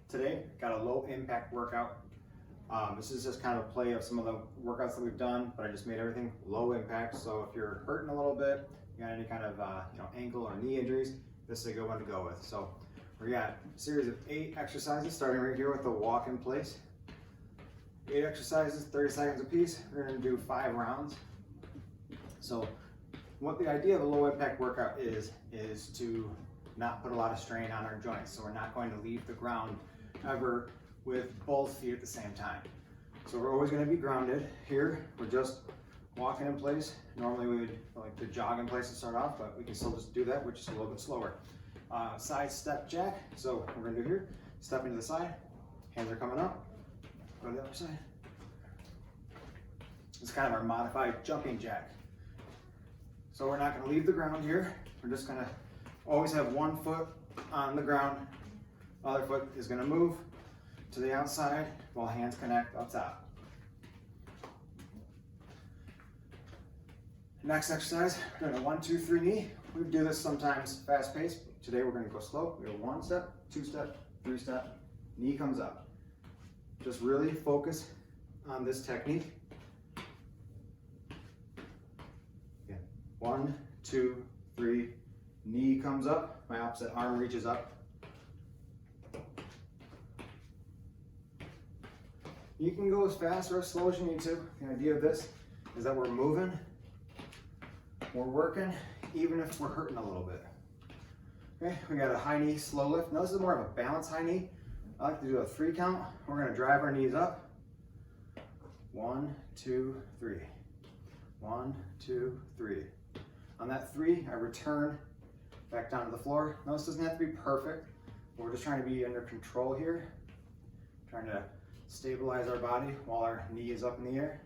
today, got a low impact workout. This is just kind of a play of some of the workouts that we've done, but I just made everything low impact. So if you're hurting a little bit, you got any kind of ankle or knee injuries, this is a good one to go with. So we got a series of 8 exercises, starting right here with the walk in place. 8 exercises, 30 seconds a piece. We're going to do 5 rounds. So what the idea of a low impact workout is to not put a lot of strain on our joints. So we're not going to leave the ground ever with both feet at the same time. So we're always going to be grounded. Here, we're just walking in place. Normally we would like to jog in place to start off, but we can still just do that, which is a little bit slower. Side step jack. So we're going to do here, step into the side, hands are coming up, go to the other side. It's kind of our modified jumping jack. So we're not going to leave the ground here. We're just going to always have one foot on the ground. Other foot is going to move to the outside while hands connect up top. Next exercise, we're going to 1, 2, 3 knee. We do this sometimes fast paced. Today we're going to go slow. We go 1 step, 2 step, 3 step, knee comes up. Just really focus on this technique. 1, 2, 3, knee comes up, my opposite arm reaches up. You can go as fast or as slow as you need to. The idea of this is that we're moving, we're working, even if we're hurting a little bit. Okay, we got a high knee slow lift. Now this is more of a balanced high knee. I like to do a 3 count. We're going to drive our knees up. 1, 2, 3. 1, 2, 3. On that 3, I return back down to the floor. Now this doesn't have to be perfect, but we're just trying to be under control here. Trying to stabilize our body while our knee is up in the air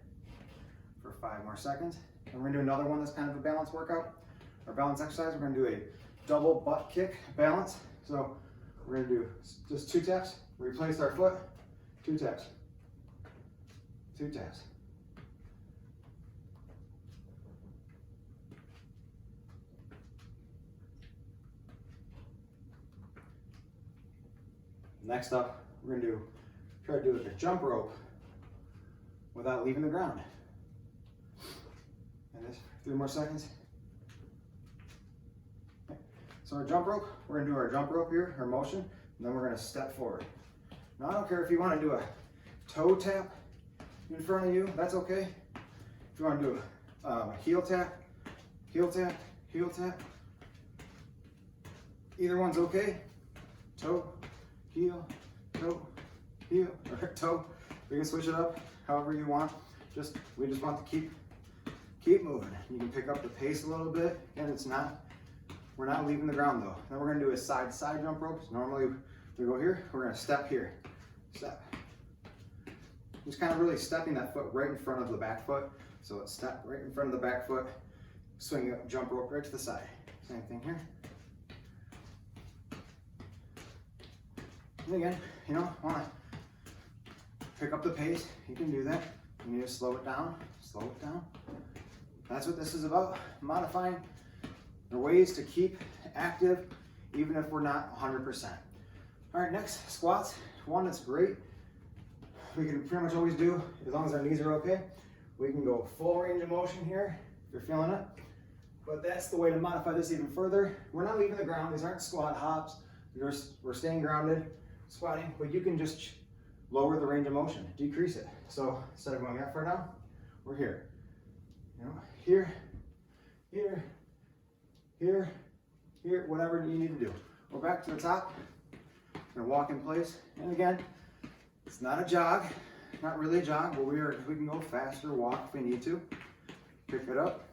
for 5 more seconds. And we're gonna do another one that's kind of a balance workout. Our balance exercise, we're gonna do a double butt kick balance. So we're gonna do just 2 taps, replace our foot, 2 taps, 2 taps. Next up, we're gonna try to do a jump rope without leaving the ground. And this, 3 more seconds. Okay. So our jump rope, we're gonna do our jump rope here, our motion, and then we're gonna step forward. Now I don't care if you wanna do a toe tap in front of you, that's okay. If you wanna do a heel tap, heel tap, heel tap, either one's okay. Toe, heel, toe, heel, or toe. We can switch it up however you want. We just want to keep moving. You can pick up the pace a little bit, and we're not leaving the ground though. Then we're gonna do a side jump rope. So normally we go here, we're gonna step here, step. Just kind of really stepping that foot right in front of the back foot. So let's step right in front of the back foot, swing up, jump rope right to the side. Same thing here. And again, want to pick up the pace, you can do that. You need to slow it down, slow it down. That's what this is about, modifying the ways to keep active even if we're not 100%. All right, next, squats. One that's great. We can pretty much always do, as long as our knees are okay. We can go full range of motion here, if you're feeling it. But that's the way to modify this even further. We're not leaving the ground, these aren't squat hops. We're staying grounded. Squatting, but you can just lower the range of motion, decrease it. So instead of going that far down, we're here. Here, here, here, here, whatever you need to do. We're back to the top. We're gonna walk in place. And again, it's not a jog, not really a jog, but we can go faster, walk if we need to. Pick it up.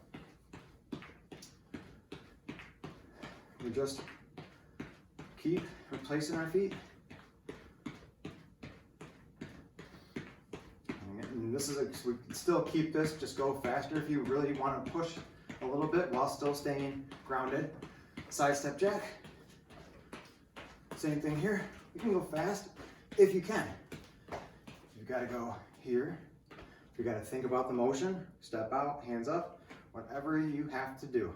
We just keep replacing our feet. And this is we can still keep this, just go faster if you really want to push a little bit while still staying grounded. Side step jack. Same thing here. You can go fast if you can. You've got to go here. You got to think about the motion. Step out, hands up, whatever you have to do.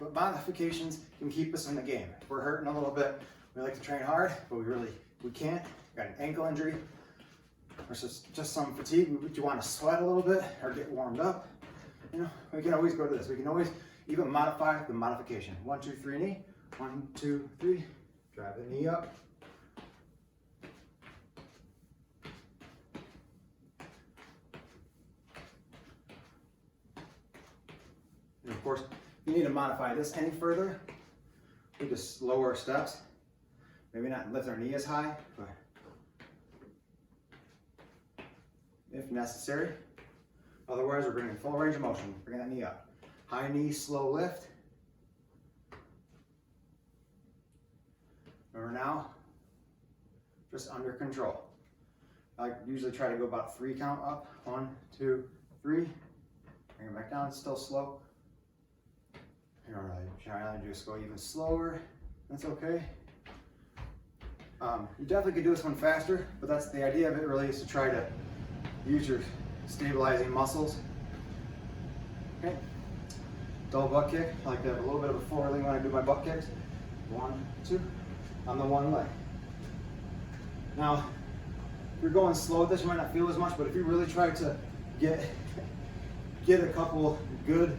but modifications can keep us in the game. If we're hurting a little bit, we like to train hard, but we can't. Got an ankle injury, or just some fatigue. You want to sweat a little bit or get warmed up. You know, we can always go to this. We can always even modify the modification. 1, 2, 3 knee. 1, 2, 3. Drive the knee up. And of course, if you need to modify this any further, we just lower our steps. Maybe not lift our knee as high, but if necessary. Otherwise, we're bringing full range of motion. Bring that knee up. High knee, slow lift. Remember now, just under control. I usually try to go about 3 count up. 1, 2, 3. Bring it back down, still slow. You know, try to just go even slower. That's okay. You definitely could do this one faster, but that's the idea of it really, is to try to use your stabilizing muscles. Okay. Double butt kick. I like to have a little bit of a forward lean when I do my butt kicks. 1, 2. On the one leg. Now, if you're going slow with this, you might not feel as much, but if you really try to get a couple good,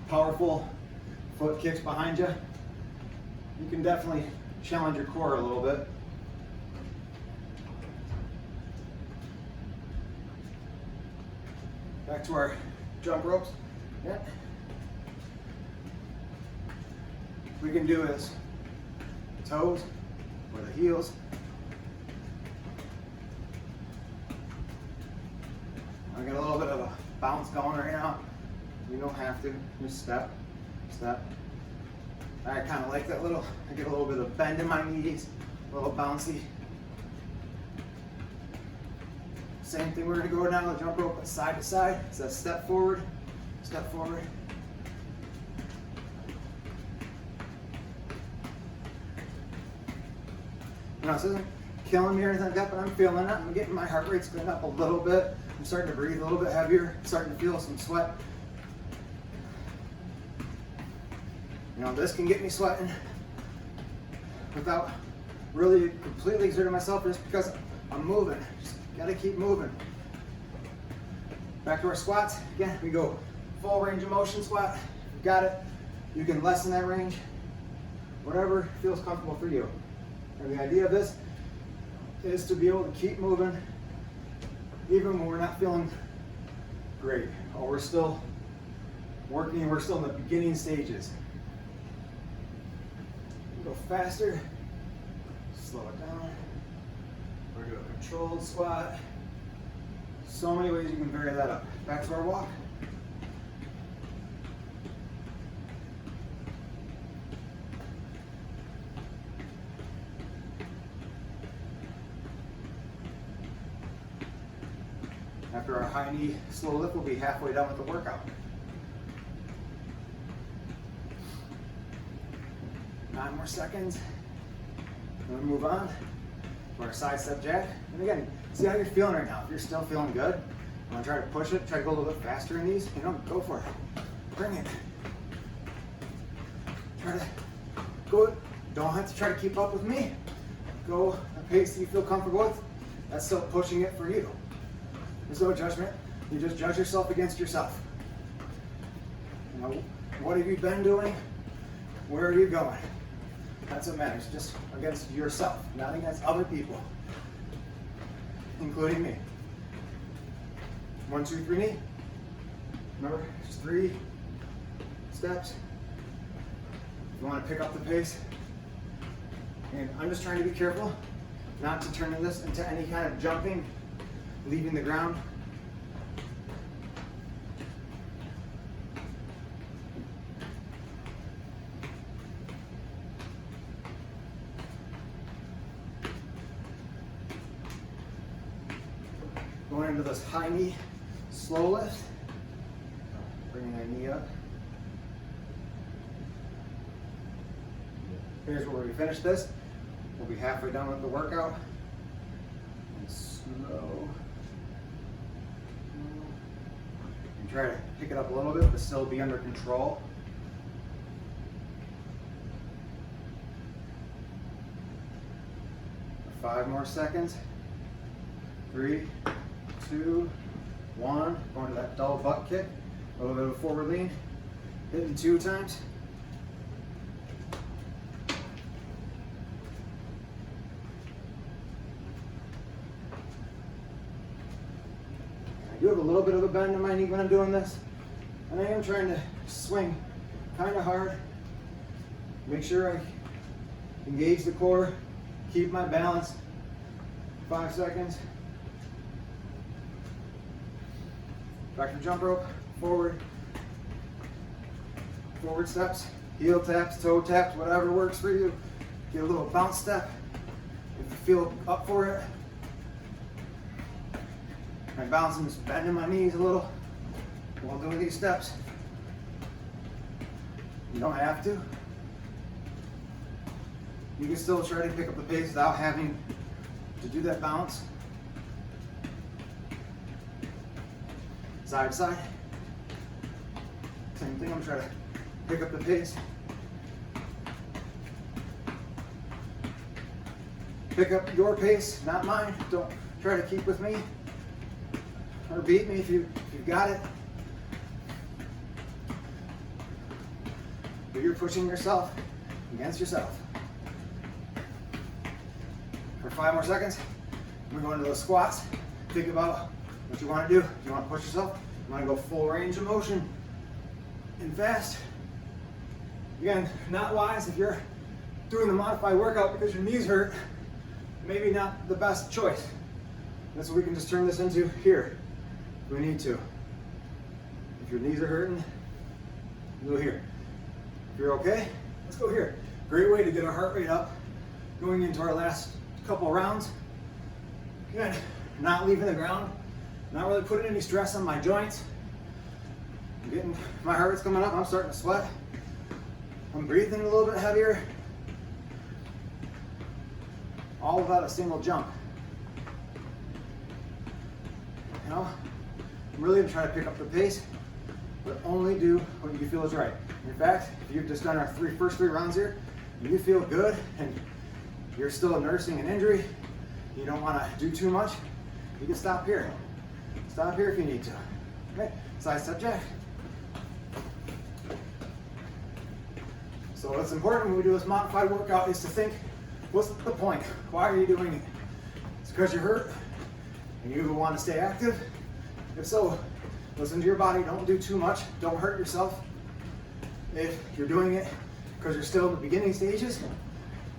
powerful foot kicks behind you, you can definitely challenge your core a little bit. Back to our jump ropes. Yeah. We can do is toes or the heels. I got a little bit of a bounce going right now. You don't have to. Just step, step. I kind of like that little, I get a little bit of bend in my knees, a little bouncy. Same thing, we're gonna go down the jump rope side to side. So step forward, step forward. Now, this isn't killing me or anything like that, but I'm feeling it. I'm getting my heart rate's going up a little bit. I'm starting to breathe a little bit heavier, starting to feel some sweat. You know, this can get me sweating without really completely exerting myself, just because I'm moving. Just gotta keep moving. Back to our squats. Again, we go full range of motion squat. You got it. You can lessen that range, whatever feels comfortable for you. And the idea of this is to be able to keep moving even when we're not feeling great, or we're still working, we're still in the beginning stages. Go faster, slow it down. We're gonna do a controlled squat. So many ways you can vary that up. Back to our walk. After our high knee slow lift, we'll be halfway done with the workout. 9 more seconds. Then we move on to our side step jack. And again, see how you're feeling right now. If you're still feeling good, you want to try to push it, try to go a little bit faster in these, go for it. Bring it. Try to go. Don't have to try to keep up with me. Go at a pace that you feel comfortable with. That's still pushing it for you. There's no judgment. You just judge yourself against yourself. What have you been doing? Where are you going? That's what matters. Just against yourself, not against other people, including me. 1, 2, 3 knee. Remember, just 3 steps. You want to pick up the pace. And I'm just trying to be careful not to turn this into any kind of jumping, leaving the ground. Going into this high knee slow lift. Bringing that knee up. Here's where we finish this. We'll be halfway done with the workout. And slow. Try to pick it up a little bit, but still be under control. For 5 more seconds. 3, 2, 1. Going to that double butt kick. A little bit of a forward lean. Hitting 2 times. I do have a little bit of a bend in my knee when I'm doing this, and I am trying to swing kind of hard. Make sure I engage the core, keep my balance. 5 seconds. Back to jump rope, forward steps, heel taps, toe taps, whatever works for you. Get a little bounce step if you feel up for it. I'm bouncing, just bending my knees a little while doing these steps. You don't have to. You can still try to pick up the pace without having to do that bounce. Side to side. Same thing, I'm trying to pick up the pace. Pick up your pace, not mine. Don't try to keep with me or beat me if you've got it. But you're pushing yourself against yourself. For 5 more seconds, we're going to those squats. Think about what you want to do. Do you want to push yourself? You want to go full range of motion and fast? Again, not wise if you're doing the modified workout because your knees hurt. Maybe not the best choice. That's what we can just turn this into here. If we need to. If your knees are hurting, go here. If you're okay, let's go here. Great way to get our heart rate up going into our last couple rounds. Again, not leaving the ground, not really putting any stress on my joints. I'm getting, my heart rate's coming up, I'm starting to sweat. I'm breathing a little bit heavier. All without a single jump. You know, I'm really gonna try to pick up the pace, but only do what you feel is right. In fact, if you've just done our first three rounds here, and you feel good, and you're still nursing an injury, you don't want to do too much, you can stop here. Stop here if you need to. Okay, side step jack. So what's important when we do this modified workout is to think, what's the point? Why are you doing it? It's because you're hurt and you want to stay active? If so, listen to your body, don't do too much, don't hurt yourself. If you're doing it because you're still in the beginning stages,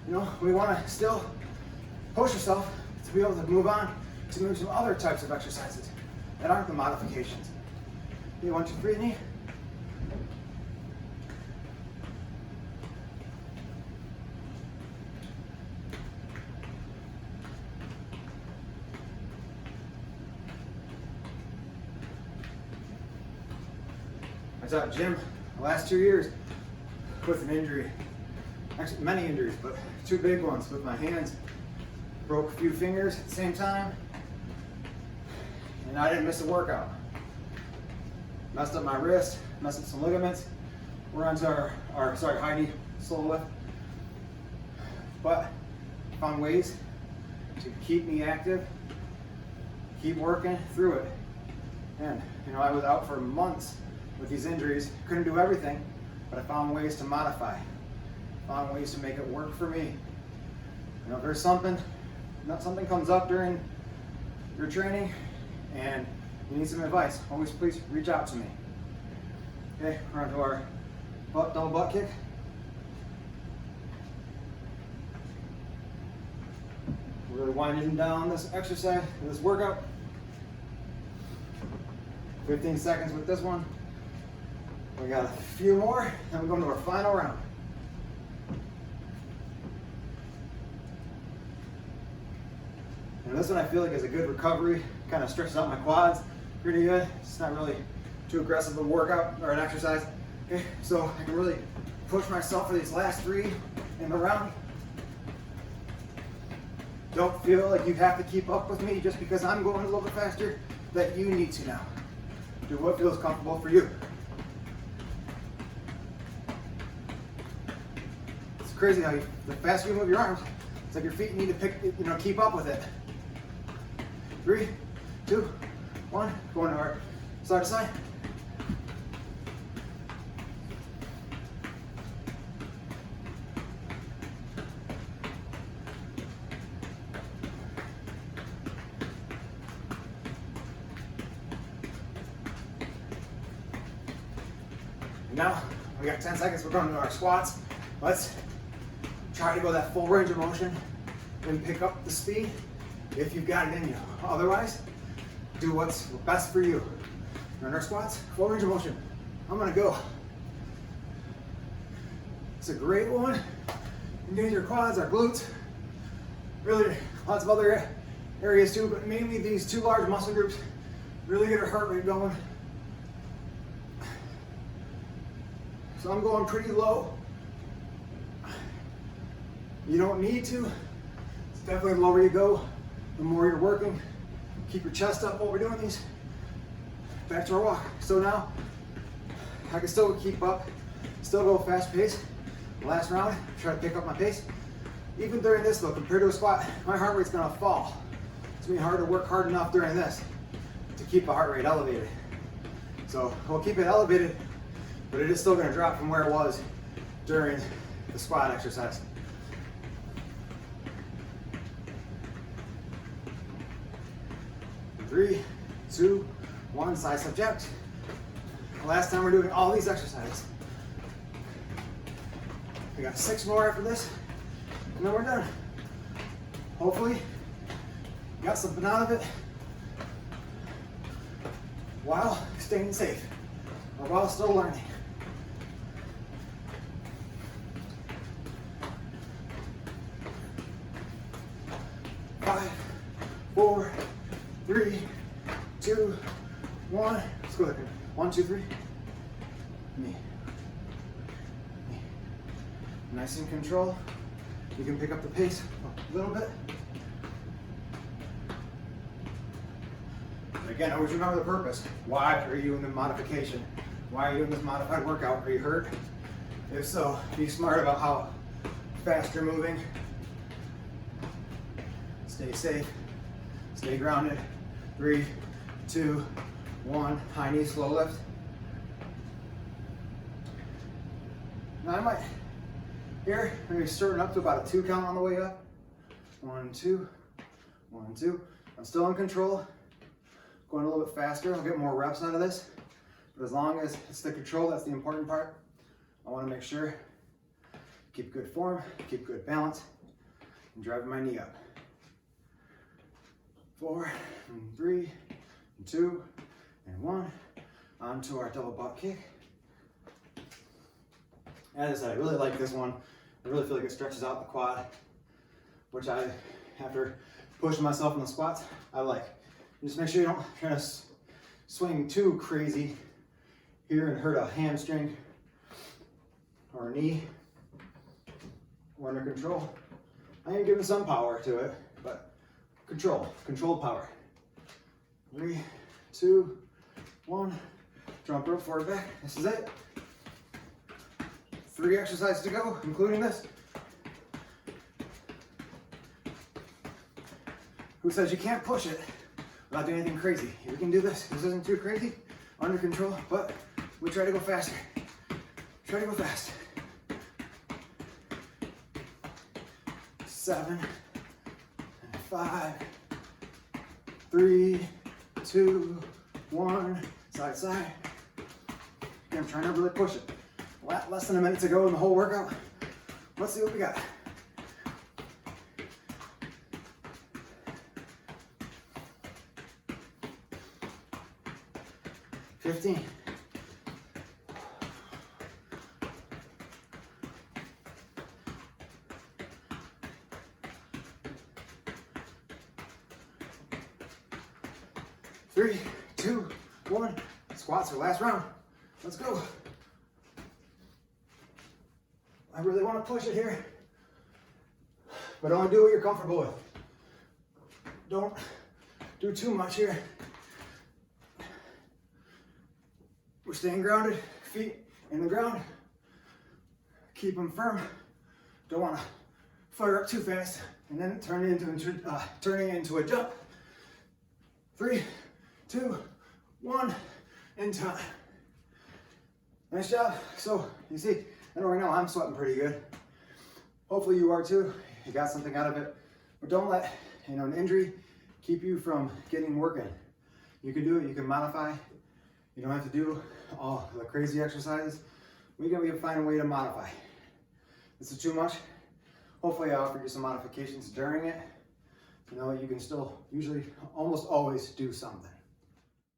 you know, we want to still push yourself to be able to move on to move some other types of exercises that aren't the modifications. Okay, 1, 2, 3, knee. I was at the gym the last 2 years with an injury. Actually, many injuries, but 2 big ones with my hands. Broke a few fingers at the same time, and I didn't miss a workout. Messed up my wrist, messed up some ligaments. We're on to our high knee slow lift. But found ways to keep me active, keep working through it. And you know, I was out for months with these injuries, couldn't do everything, but I found ways to modify, found ways to make it work for me. You know, if there's something comes up during your training and you need some advice, always please reach out to me. Okay, we're on to our double butt kick. We're really winding down this exercise, this workout. 15 seconds with this one. We got a few more, then we're going to our final round. And this one I feel like is a good recovery, kind of stretches out my quads pretty good. It's not really too aggressive of a workout or an exercise. Okay, so I can really push myself for these last 3 in the round. Don't feel like you have to keep up with me just because I'm going a little bit faster, that you need to now. Do what feels comfortable for you. It's crazy how the faster you move your arms, it's like your feet need to keep up with it. 3, 2, 1, going to our side to side. Now, we got 10 seconds, we're going to our squats. Let's try to go that full range of motion and pick up the speed if you've got it in you. Otherwise, do what's best for you. We're in our squats, full range of motion. I'm gonna go. It's a great one. Engage your quads, our glutes. Really, lots of other areas too, but mainly these two large muscle groups really get our heart rate going. So I'm going pretty low. You don't need to. It's definitely the lower you go, the more you're working. Keep your chest up while we're doing these. Back to our walk. So now, I can still keep up, still go fast pace. Last round, try to pick up my pace. Even during this though, compared to a squat, my heart rate's gonna fall. It's gonna be hard to work hard enough during this to keep the heart rate elevated. So we'll keep it elevated, but it is still gonna drop from where it was during the squat exercise. Three, 2, 1, side step jacks. Last time we're doing all these exercises. We got 6 more after this, and then we're done. Hopefully, you got something out of it while staying safe or while still learning. Five, 4, 3, 2, 1. Let's go there. 1, 2, 3. Knee. Knee. Nice and control. You can pick up the pace a little bit. Again, always remember the purpose. Why are you in the modification? Why are you in this modified workout? Are you hurt? If so, be smart about how fast you're moving. Stay safe. Stay grounded. 3, 2, 1. High knee, slow lift. Now I might, here, maybe starting up to about a 2 count on the way up. 1, 2, 1, 2. I'm still in control. Going a little bit faster, I'll get more reps out of this. But as long as it's the control, that's the important part. I want to make sure, keep good form, keep good balance, and driving my knee up. 4, and 3, and 2, and 1. Onto our double butt kick. As I said, I really like this one. I really feel like it stretches out the quad, which I, after pushing myself in the squats, I like. Just make sure you don't try to swing too crazy here and hurt a hamstring or a knee. We're under control. I am giving some power to it, but controlled power. 3, 2, 1. Jump rope forward back. This is it. 3 exercises to go, including this. Who says you can't push it without doing anything crazy? We can do this. This isn't too crazy, under control, but we try to go faster. Try to go fast. 7, 5, 3, 2, 1. Side to side. Again, I'm trying to really push it. Less than a minute to go in the whole workout. Let's see what we got. $15. Three, 2, 1. Squats are last round. Let's go. I really want to push it here, but only do what you're comfortable with. Don't do too much here. staying grounded, feet in the ground. Keep them firm. Don't want to fire up too fast and then turning it into a jump. 3, 2, 1, in time. Nice job. So you see, I know right now I'm sweating pretty good. Hopefully you are too. You got something out of it. But don't let an injury keep you from getting work in. You can do it. You can modify. You don't have to do all the crazy exercises. We can find a way to modify. This is too much. Hopefully I offered you some modifications during it. You can still usually almost always do something.